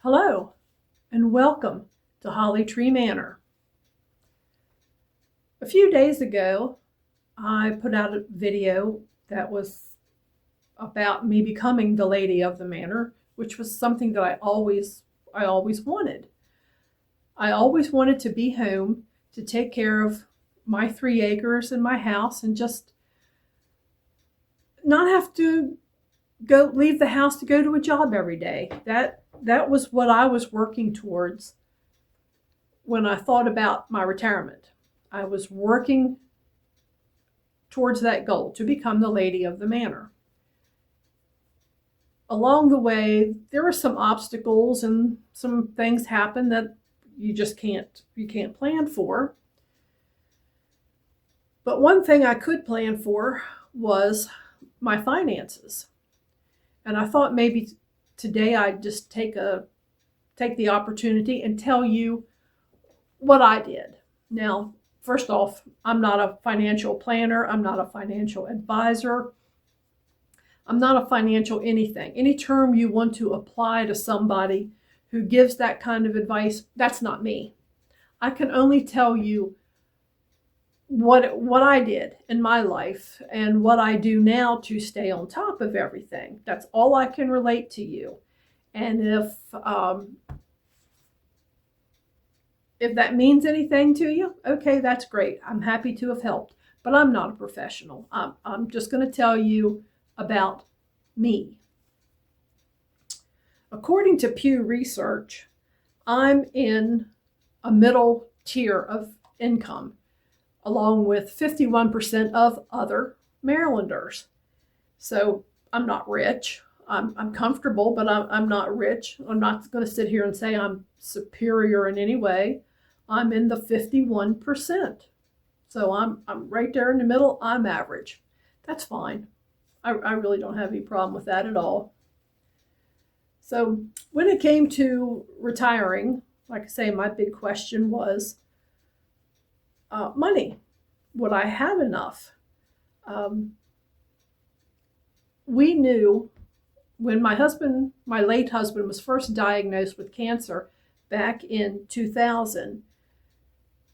Hello, and welcome to Holly Tree Manor. A few days ago, I put out a video that was about me becoming the lady of the manor, which was something that I always wanted. I always wanted to be home to take care of my 3 acres and my house and just not have to leave the house to go to a job every day. That was what I was working towards when I thought about my retirement. I was working towards that goal to become the lady of the manor. Along the way, there were some obstacles and some things happen that you just can't plan for. But one thing I could plan for was my finances. And I thought maybe today I'd just take the opportunity and tell you what I did. Now, first off, I'm not a financial planner. I'm not a financial advisor. I'm not a financial anything. Any term you want to apply to somebody who gives that kind of advice, that's not me. I can only tell you what I did in my life and what I do now to stay on top of everything. That's all I can relate to you. And if that means anything to you, okay, that's great. I'm happy to have helped, but I'm not a professional. I'm just going to tell you about me. According to Pew Research, I'm in a middle tier of income, along with 51% of other Marylanders. So I'm not rich. I'm comfortable, but I'm not rich. I'm not going to sit here and say I'm superior in any way. I'm in the 51%. So I'm right there in the middle. I'm average. That's fine. I really don't have any problem with that at all. So when it came to retiring, like I say, my big question was money. Would I have enough? We knew when my late husband, was first diagnosed with cancer back in 2000,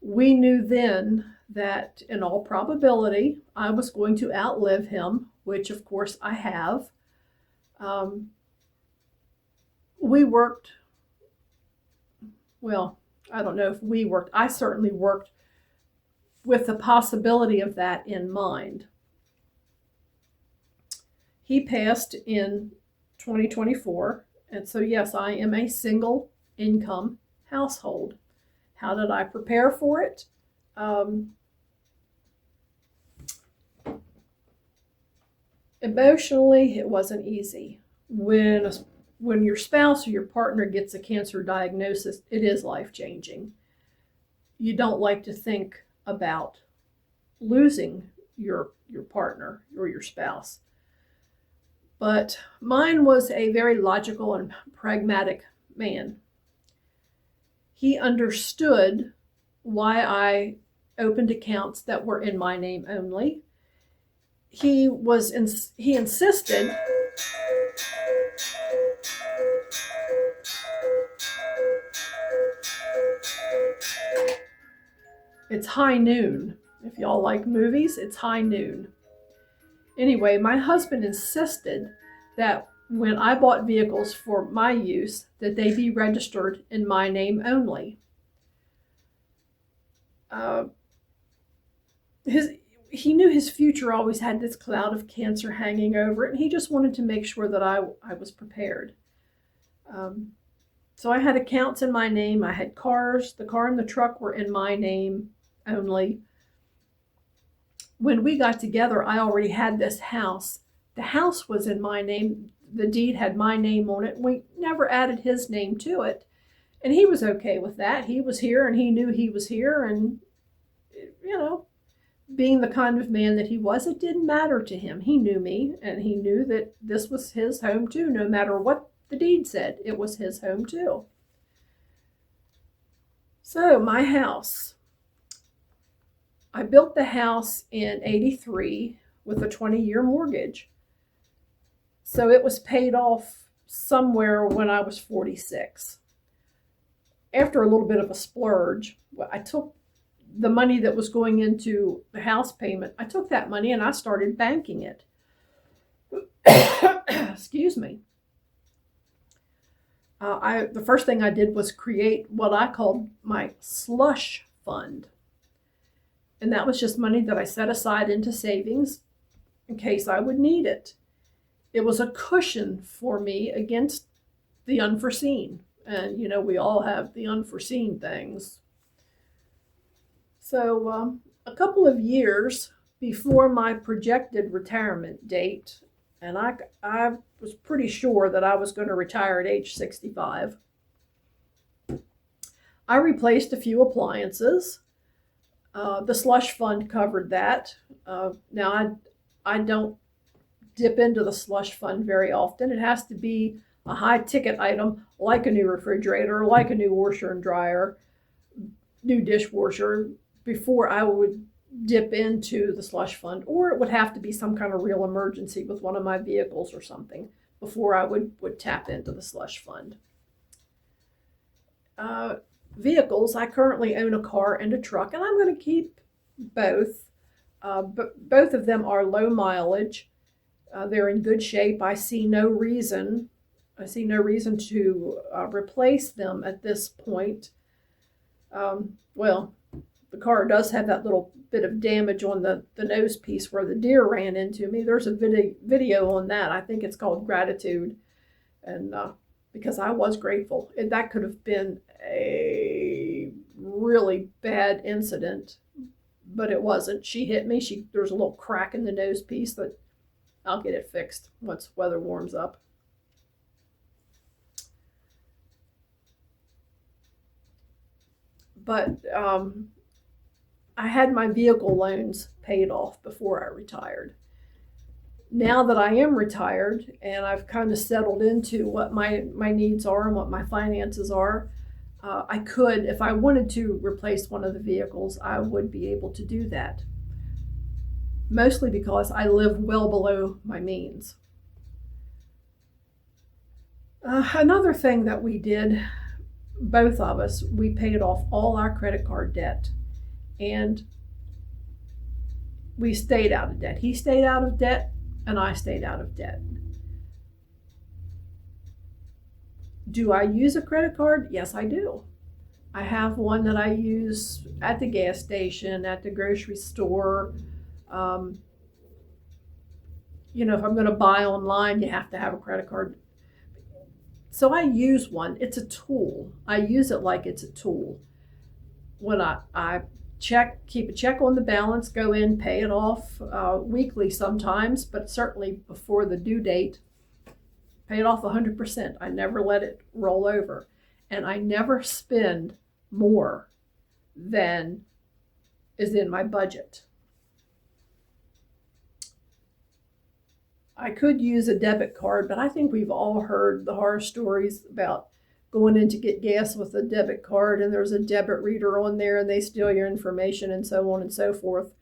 we knew then that in all probability I was going to outlive him, which of course I have. We worked, well, I don't know if we worked, I certainly worked with the possibility of that in mind. He passed in 2024, and so yes, I am a single income household. How did I prepare for it? Emotionally, it wasn't easy. When your spouse or your partner gets a cancer diagnosis, it is life-changing. You don't like to think about losing your partner or your spouse. But mine was a very logical and pragmatic man. He understood why I opened accounts that were in my name only. He insisted it's high noon. If y'all like movies, it's high noon. Anyway, my husband insisted that when I bought vehicles for my use, that they be registered in my name only. He knew his future always had this cloud of cancer hanging over it, and he just wanted to make sure that I was prepared. So I had accounts in my name. I had cars. The car and the truck were in my name only. When we got together, I already had this house. The house was in my name. The deed had my name on it. We never added his name to it. And he was okay with that. He was here and he knew he was here. And, being the kind of man that he was, it didn't matter to him. He knew me and he knew that this was his home too. No matter what the deed said, it was his home too. So my house. I built the house in '83 with a 20-year mortgage. So it was paid off somewhere when I was 46. After a little bit of a splurge, I took the money that was going into the house payment. I took that money and I started banking it. Excuse me. The first thing I did was create what I called my slush fund. And that was just money that I set aside into savings in case I would need it. It was a cushion for me against the unforeseen. And, we all have the unforeseen things. So a couple of years before my projected retirement date, and I was pretty sure that I was going to retire at age 65, I replaced a few appliances. The slush fund covered that. Now, I don't dip into the slush fund very often. It has to be a high ticket item like a new refrigerator, like a new washer and dryer, new dishwasher, before I would dip into the slush fund, or it would have to be some kind of real emergency with one of my vehicles or something before I would tap into the slush fund. Vehicles, I currently own a car and a truck, and I'm going to keep both. But both of them are low mileage. They're in good shape. I see no reason to replace them at this point. Well, the car does have that little bit of damage on the nose piece where the deer ran into me. There's a video on that. I think it's called Gratitude. And because I was grateful. That could have been a really bad incident, but it wasn't. She hit me. There's a little crack in the nose piece that I'll get it fixed once weather warms up. But I had my vehicle loans paid off before I retired. Now that I am retired and I've kind of settled into what my needs are and what my finances are, I could, if I wanted to replace one of the vehicles, I would be able to do that. Mostly because I live well below my means. Another thing that we did, both of us, we paid off all our credit card debt. And we stayed out of debt. He stayed out of debt, and I stayed out of debt. Do I use a credit card? Yes, I do. I have one that I use at the gas station, at the grocery store. If I'm going to buy online, you have to have a credit card. So I use one. It's a tool. I use it like it's a tool. When I keep a check on the balance, go in, pay it off weekly sometimes, but certainly before the due date, pay it off 100%. I never let it roll over. And I never spend more than is in my budget. I could use a debit card, but I think we've all heard the horror stories about going in to get gas with a debit card and there's a debit reader on there and they steal your information and so on and so forth.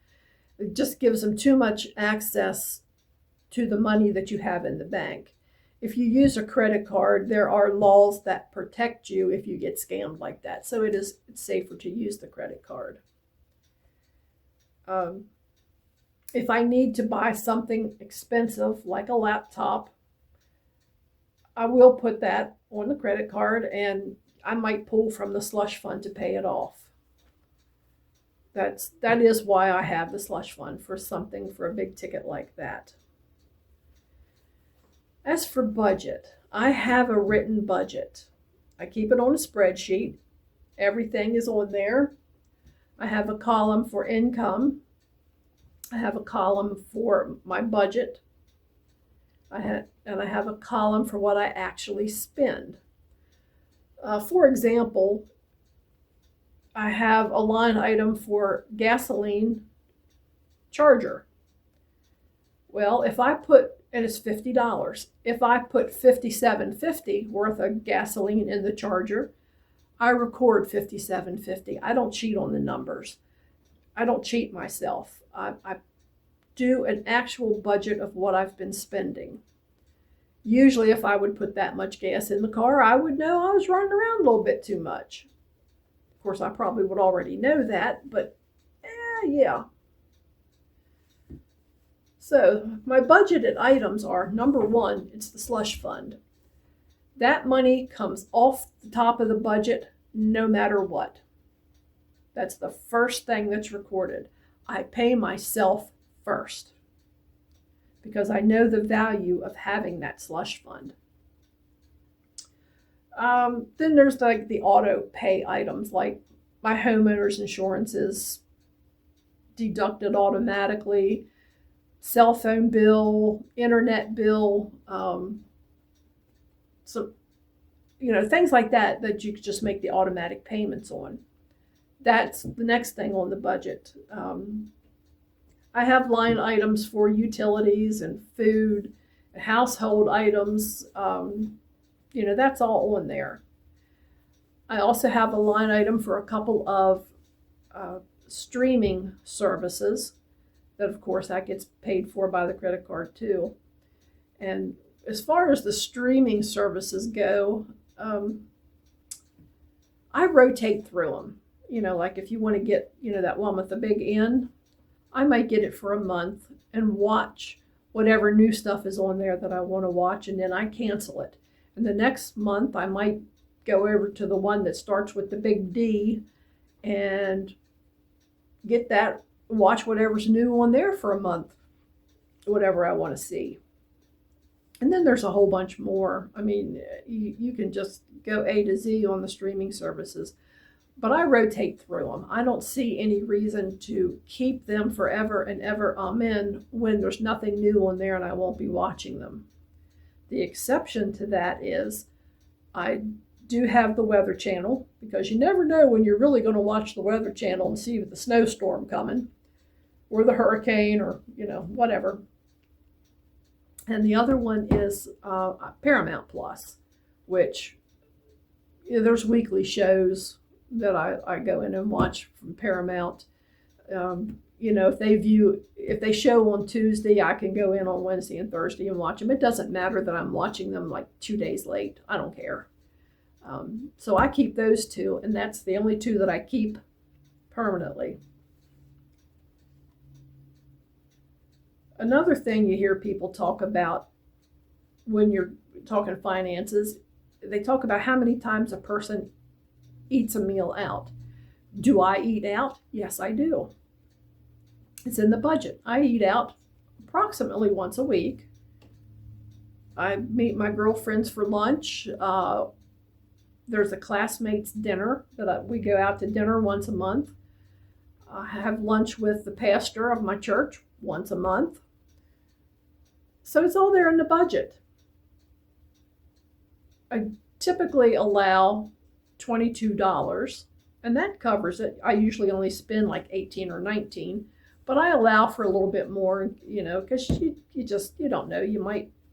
It just gives them too much access to the money that you have in the bank. If you use a credit card, there are laws that protect you if you get scammed like that. So it's safer to use the credit card. If I need to buy something expensive like a laptop, I will put that on the credit card and I might pull from the slush fund to pay it off. That is why I have the slush fund, for a big ticket like that. As for budget, I have a written budget. I keep it on a spreadsheet. Everything is on there. I have a column for income. I have a column for my budget. I have a column for what I actually spend. For example, I have a line item for gasoline charger. Well, and it's $50. If I put $57.50 worth of gasoline in the charger, I record $57.50. I don't cheat on the numbers. I don't cheat myself. I do an actual budget of what I've been spending. Usually if I would put that much gas in the car, I would know I was running around a little bit too much. Of course, I probably would already know that, but yeah. So my budgeted items are, number one, it's the slush fund. That money comes off the top of the budget no matter what. That's the first thing that's recorded. I pay myself first because I know the value of having that slush fund. Then there's like the auto pay items, like my homeowner's insurance is deducted automatically, cell phone bill, internet bill, so things like that you could just make the automatic payments on. That's the next thing on the budget. I have line items for utilities and food, and household items. That's all on there. I also have a line item for a couple of streaming services that, of course, that gets paid for by the credit card too. And as far as the streaming services go, I rotate through them. Like if you want to get, that one with the big N, I might get it for a month and watch whatever new stuff is on there that I want to watch, and then I cancel it. And the next month I might go over to the one that starts with the big D and get that, watch whatever's new on there for a month, whatever I want to see. And then there's a whole bunch more. I mean, you can just go A to Z on the streaming services. But I rotate through them. I don't see any reason to keep them forever and ever, amen, when there's nothing new on there and I won't be watching them. The exception to that is I do have the Weather Channel, because you never know when you're really going to watch the Weather Channel and see the snowstorm coming or the hurricane or, whatever. And the other one is Paramount Plus, which there's weekly shows that I go in and watch from Paramount. If they show on Tuesday, I can go in on Wednesday and Thursday and watch them. It doesn't matter that I'm watching them like 2 days late. I don't care. So I keep those two, and that's the only two that I keep permanently. Another thing you hear people talk about when you're talking finances, they talk about how many times a person eats a meal out. Do I eat out? Yes, I do. It's in the budget. I eat out approximately once a week. I meet my girlfriends for lunch. There's a classmates dinner that we go out to dinner once a month. I have lunch with the pastor of my church once a month. So it's all there in the budget. I typically allow $22, and that covers it. I usually only spend like 18 or 19, but I allow for a little bit more, because you don't know.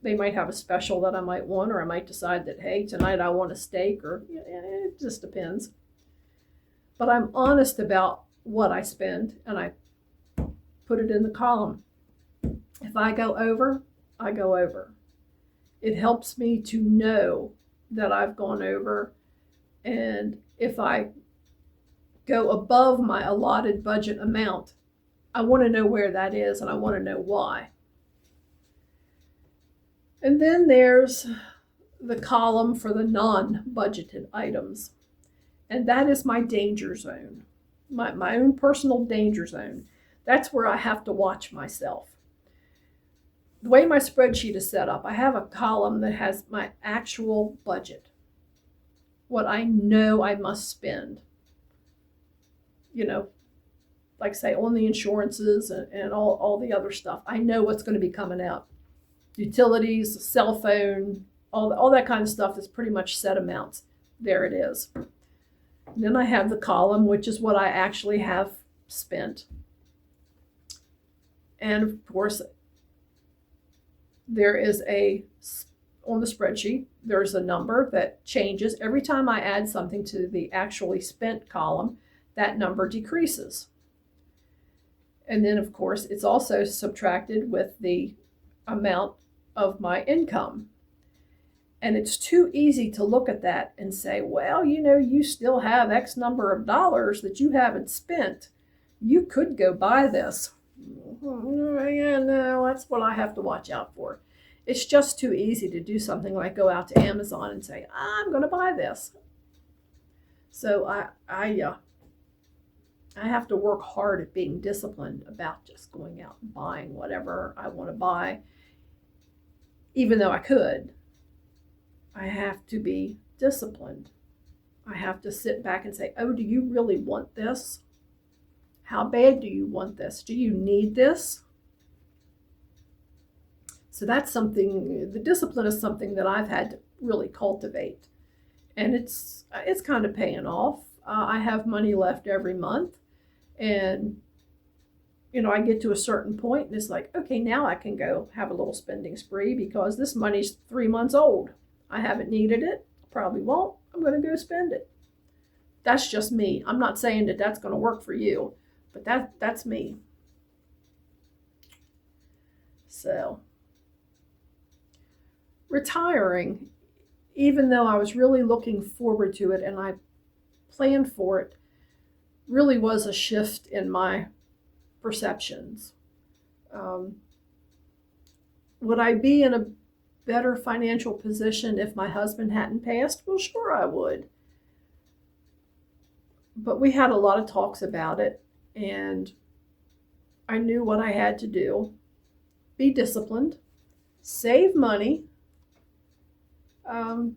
They might have a special that I might want, or I might decide that, hey, tonight I want a steak, or it just depends. But I'm honest about what I spend, and I put it in the column. If I go over, I go over. It helps me to know that I've gone over, and if I go above my allotted budget amount, I want to know where that is, and I want to know why. And then there's the column for the non-budgeted items. And that is my danger zone, my own personal danger zone. That's where I have to watch myself. The way my spreadsheet is set up, I have a column that has my actual budget, what I know I must spend. Like say on the insurances and all the other stuff. I know what's going to be coming out. Utilities, cell phone, all that kind of stuff is pretty much set amounts. There it is. And then I have the column, which is what I actually have spent. And of course, there is on the spreadsheet, there's a number that changes. Every time I add something to the actually spent column, that number decreases. And then, of course, it's also subtracted with the amount of my income. And it's too easy to look at that and say, well, you still have X number of dollars that you haven't spent. You could go buy this. Yeah, no, that's what I have to watch out for. It's just too easy to do something like go out to Amazon and say, I'm going to buy this. So I have to work hard at being disciplined about just going out and buying whatever I want to buy. Even though I could, I have to be disciplined. I have to sit back and say, oh, do you really want this? How bad do you want this? Do you need this? So that's something, the discipline is something that I've had to really cultivate. And it's kind of paying off. I have money left every month. And, I get to a certain point and it's like, okay, now I can go have a little spending spree because this money's 3 months old. I haven't needed it. Probably won't. I'm going to go spend it. That's just me. I'm not saying that that's going to work for you, but that's me. So, retiring, even though I was really looking forward to it and I planned for it, really was a shift in my perceptions. Would I be in a better financial position if my husband hadn't passed? Well, sure I would. But we had a lot of talks about it, and I knew what I had to do. Be disciplined, save money. I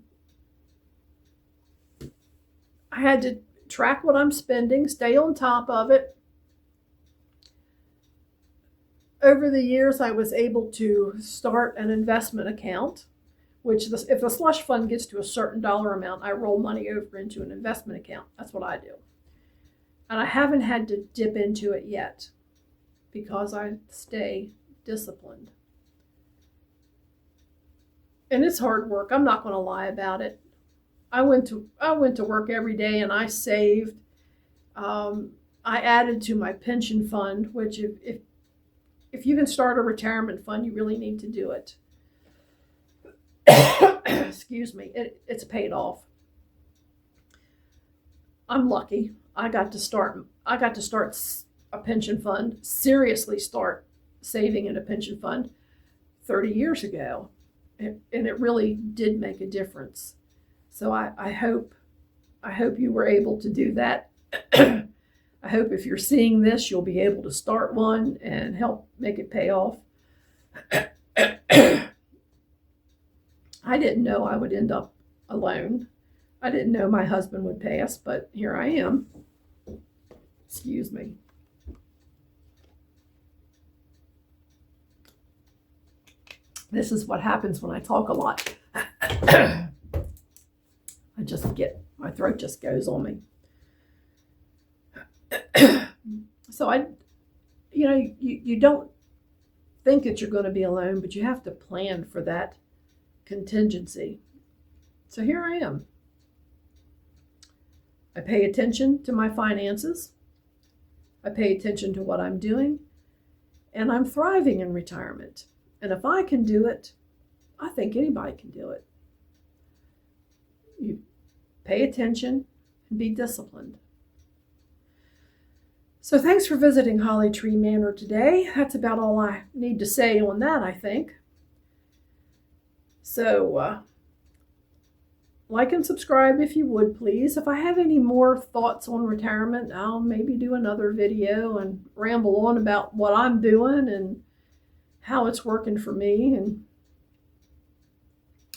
had to track what I'm spending, stay on top of it. Over the years, I was able to start an investment account, which if a slush fund gets to a certain dollar amount, I roll money over into an investment account. That's what I do. And I haven't had to dip into it yet because I stay disciplined. And it's hard work. I'm not going to lie about it. I went to work every day and I saved. I added to my pension fund, which if you can start a retirement fund, you really need to do it. Excuse me. It's paid off. I'm lucky. I got to start a pension fund, seriously start saving in a pension fund 30 years ago. And it really did make a difference. So I hope you were able to do that. I hope if you're seeing this, you'll be able to start one and help make it pay off. I didn't know I would end up alone. I didn't know my husband would pass, but here I am. Excuse me. This is what happens when I talk a lot. My throat just goes on me. So you don't think that you're going to be alone, but you have to plan for that contingency. So here I am. I pay attention to my finances. I pay attention to what I'm doing, and I'm thriving in retirement. And if I can do it, I think anybody can do it. You pay attention and be disciplined. So thanks for visiting Holly Tree Manor today. That's about all I need to say on that, I think. So like and subscribe if you would, please. If I have any more thoughts on retirement, I'll maybe do another video and ramble on about what I'm doing and how it's working for me. And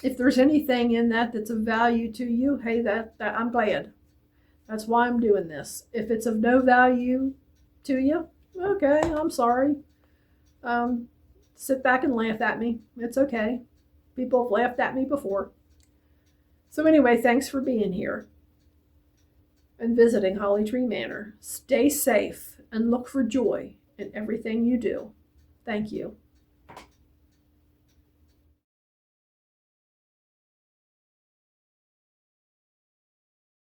if there's anything in that that's of value to you, hey, that I'm glad. That's why I'm doing this. If it's of no value to you, okay, I'm sorry. Sit back and laugh at me. It's okay. People have laughed at me before. So anyway, thanks for being here and visiting Holly Tree Manor. Stay safe and look for joy in everything you do. Thank you.